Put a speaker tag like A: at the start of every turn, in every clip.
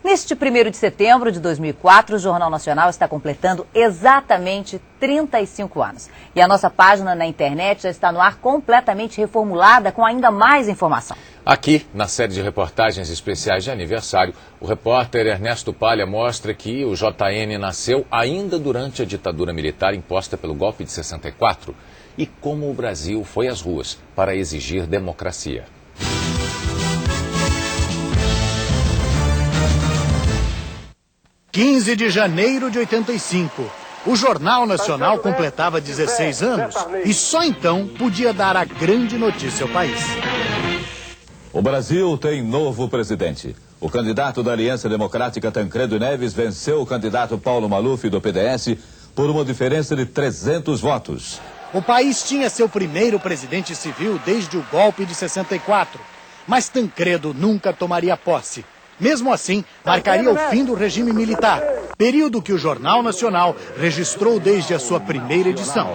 A: Neste 1º de setembro de 2004, o Jornal Nacional está completando exatamente 35 anos. E a nossa página na internet já está no ar completamente reformulada com ainda mais informação.
B: Aqui, na série de reportagens especiais de aniversário, o repórter Ernesto Palha mostra que o JN nasceu ainda durante a ditadura militar imposta pelo golpe de 64 e como o Brasil foi às ruas para exigir democracia.
C: – 15 de janeiro de 85. O Jornal Nacional completava 16 anos e só então podia dar a grande notícia ao país.
D: O Brasil tem novo presidente. O candidato da Aliança Democrática, Tancredo Neves, venceu o candidato Paulo Maluf, do PDS, por uma diferença de 300 votos.
C: O país tinha seu primeiro presidente civil desde o golpe de 64, mas Tancredo nunca tomaria posse. Mesmo assim, marcaria o fim do regime militar, período que o Jornal Nacional registrou desde a sua primeira edição.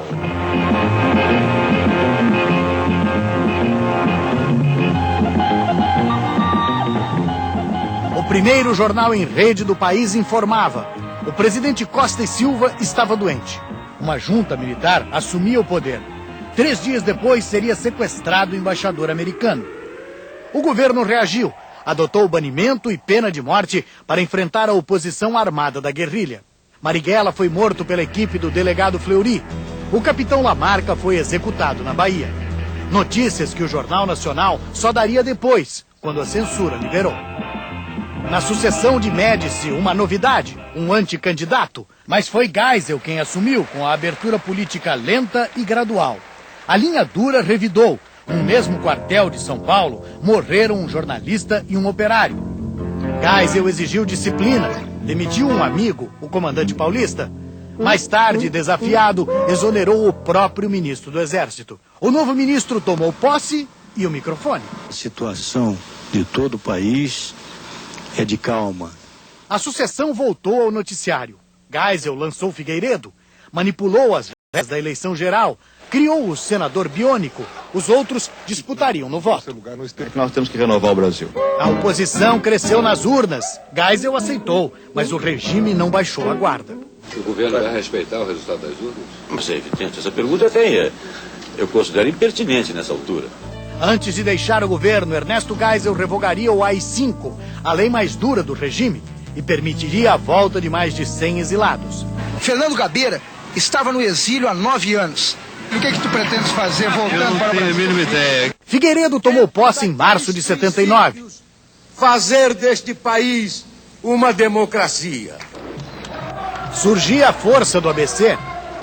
C: O primeiro jornal em rede do país informava: o presidente Costa e Silva estava doente. Uma junta militar assumia o poder. 3 dias depois seria sequestrado o embaixador americano. O governo reagiu. Adotou o banimento e pena de morte para enfrentar a oposição armada da guerrilha. Marighella foi morto pela equipe do delegado Fleury. O capitão Lamarca foi executado na Bahia. Notícias que o Jornal Nacional só daria depois, quando a censura liberou. Na sucessão de Médici, uma novidade, um anticandidato, mas foi Geisel quem assumiu com a abertura política lenta e gradual. A linha dura revidou. No mesmo quartel de São Paulo, morreram um jornalista e um operário. Geisel exigiu disciplina, demitiu um amigo, o comandante paulista. Mais tarde, desafiado, exonerou o próprio ministro do Exército. O novo ministro tomou posse e o microfone.
E: A situação de todo o país é de calma.
C: A sucessão voltou ao noticiário. Geisel lançou Figueiredo, manipulou as regras da eleição geral, criou o senador biônico. Os outros disputariam no voto.
F: Nós temos que renovar o Brasil.
C: A oposição cresceu nas urnas. Geisel aceitou, mas o regime não baixou a guarda.
G: O governo vai respeitar o resultado das urnas?
F: Mas é evidente, essa pergunta eu considero impertinente nessa altura.
C: Antes de deixar o governo, Ernesto Geisel revogaria o AI-5, a lei mais dura do regime, e permitiria a volta de mais de 100 exilados.
H: Fernando Gabeira estava no exílio há 9 anos. E o que tu pretendes fazer voltando para o Brasil? Eu não tenho a mínima ideia.
C: Figueiredo tomou posse em março de 79.
I: Fazer deste país uma democracia.
C: Surgia a força do ABC.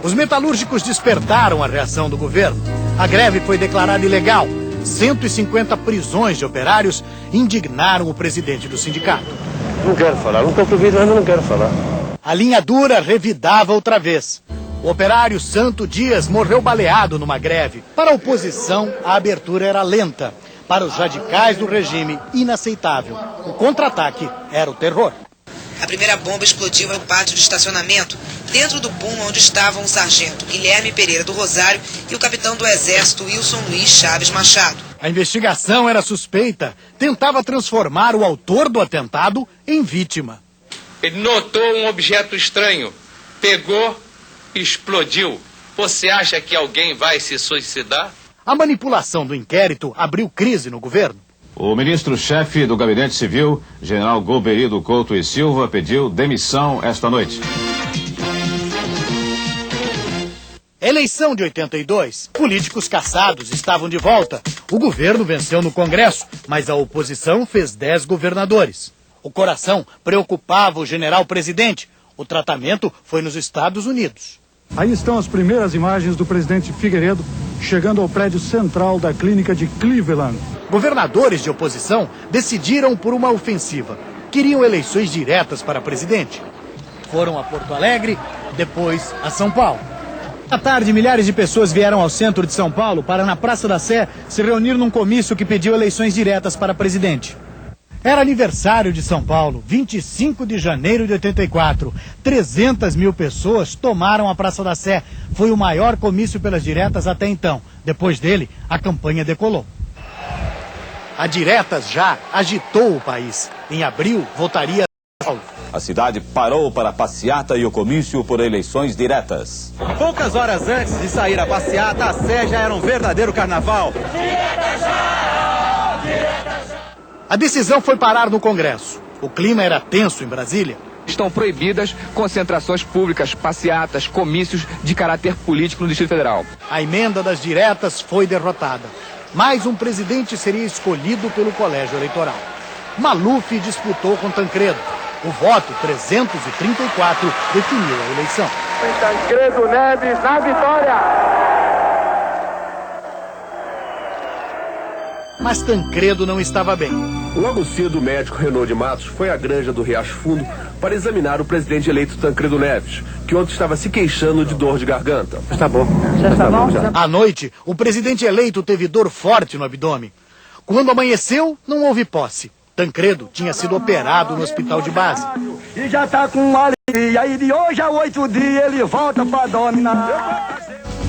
C: Os metalúrgicos despertaram a reação do governo. A greve foi declarada ilegal. 150 prisões de operários indignaram o presidente do sindicato.
J: Não quero falar, não estou proibido, mas não quero falar.
C: A linha dura revidava outra vez. O operário Santo Dias morreu baleado numa greve. Para a oposição, a abertura era lenta. Para os radicais do regime, inaceitável. O contra-ataque era o terror.
K: A primeira bomba explodiu no pátio de estacionamento, dentro do boom onde estavam o sargento Guilherme Pereira do Rosário e o capitão do Exército Wilson Luiz Chaves Machado.
C: A investigação era suspeita. Tentava transformar o autor do atentado em vítima.
L: Ele notou um objeto estranho, pegou, explodiu. Você acha que alguém vai se suicidar?
C: A manipulação do inquérito abriu crise no governo.
D: O ministro-chefe do Gabinete Civil, general Golbery Couto e Silva, pediu demissão esta noite.
C: Eleição de 82. Políticos caçados estavam de volta. O governo venceu no Congresso, mas a oposição fez 10 governadores. O coração preocupava o general-presidente. O tratamento foi nos Estados Unidos.
M: Aí estão as primeiras imagens do presidente Figueiredo chegando ao prédio central da clínica de Cleveland.
C: Governadores de oposição decidiram por uma ofensiva. Queriam eleições diretas para presidente. Foram a Porto Alegre, depois a São Paulo.
N: À tarde, milhares de pessoas vieram ao centro de São Paulo para, na Praça da Sé, se reunir num comício que pediu eleições diretas para presidente.
C: Era aniversário de São Paulo, 25 de janeiro de 84. 300 mil pessoas tomaram a Praça da Sé. Foi o maior comício pelas diretas até então. Depois dele, a campanha decolou. A diretas já agitou o país. Em abril, votaria Paulo.
D: A cidade parou para a passeata e o comício por eleições diretas.
N: Poucas horas antes de sair a passeata, a Sé já era um verdadeiro carnaval.
C: A decisão foi parar no Congresso. O clima era tenso em Brasília.
O: Estão proibidas concentrações públicas, passeatas, comícios de caráter político no Distrito Federal.
C: A emenda das diretas foi derrotada. Mais um presidente seria escolhido pelo colégio eleitoral. Maluf disputou com Tancredo. O voto 334 definiu a eleição.
J: Tancredo Neves na vitória!
C: Mas Tancredo não estava bem.
J: Logo cedo, o médico Renaud de Matos foi à granja do Riacho Fundo para examinar o presidente eleito Tancredo Neves, que ontem estava se queixando de dor de garganta.
C: Está bom. Já está bom? À noite, o presidente eleito teve dor forte no abdômen. Quando amanheceu, não houve posse. Tancredo tinha sido operado no hospital de base.
J: E já está com alegria, e de hoje a 8 dias ele volta para dominar.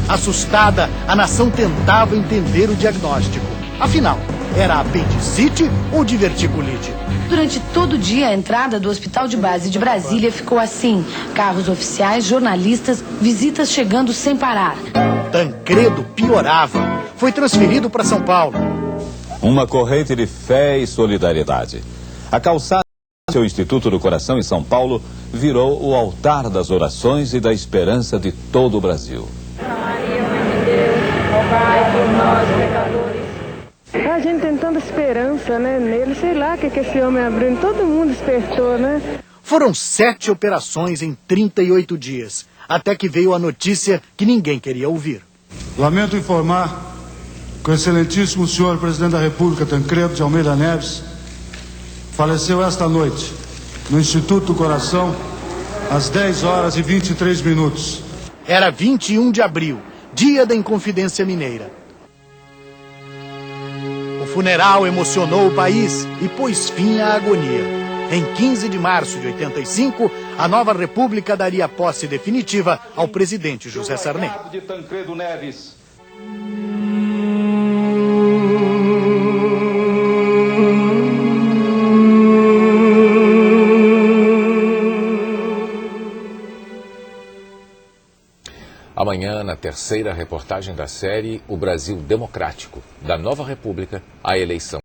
C: Assustada, a nação tentava entender o diagnóstico. Afinal, era apendicite ou diverticulite?
P: Durante todo o dia, a entrada do Hospital de Base de Brasília ficou assim. Carros oficiais, jornalistas, visitas chegando sem parar.
C: Tancredo piorava. Foi transferido para São Paulo.
D: Uma corrente de fé e solidariedade. A calçada do seu Instituto do Coração em São Paulo virou o altar das orações e da esperança de todo o Brasil.
Q: Maria, Mãe de Deus, rogai por nós, pecadores.
R: A gente tem tanta esperança, né, nele. Sei lá o que esse homem abriu. Todo mundo despertou, né?
C: Foram 7 operações em 38 dias. Até que veio a notícia que ninguém queria ouvir.
M: Lamento informar que o excelentíssimo senhor presidente da República, Tancredo de Almeida Neves, faleceu esta noite no Instituto do Coração, às 10 horas e 23 minutos.
C: Era 21 de abril, dia da Inconfidência Mineira. O funeral emocionou o país e pôs fim à agonia. Em 15 de março de 85, a nova república daria posse definitiva ao presidente José Sarney.
D: De Tancredo Neves.
B: Amanhã, na terceira reportagem da série O Brasil Democrático, da Nova República à eleição.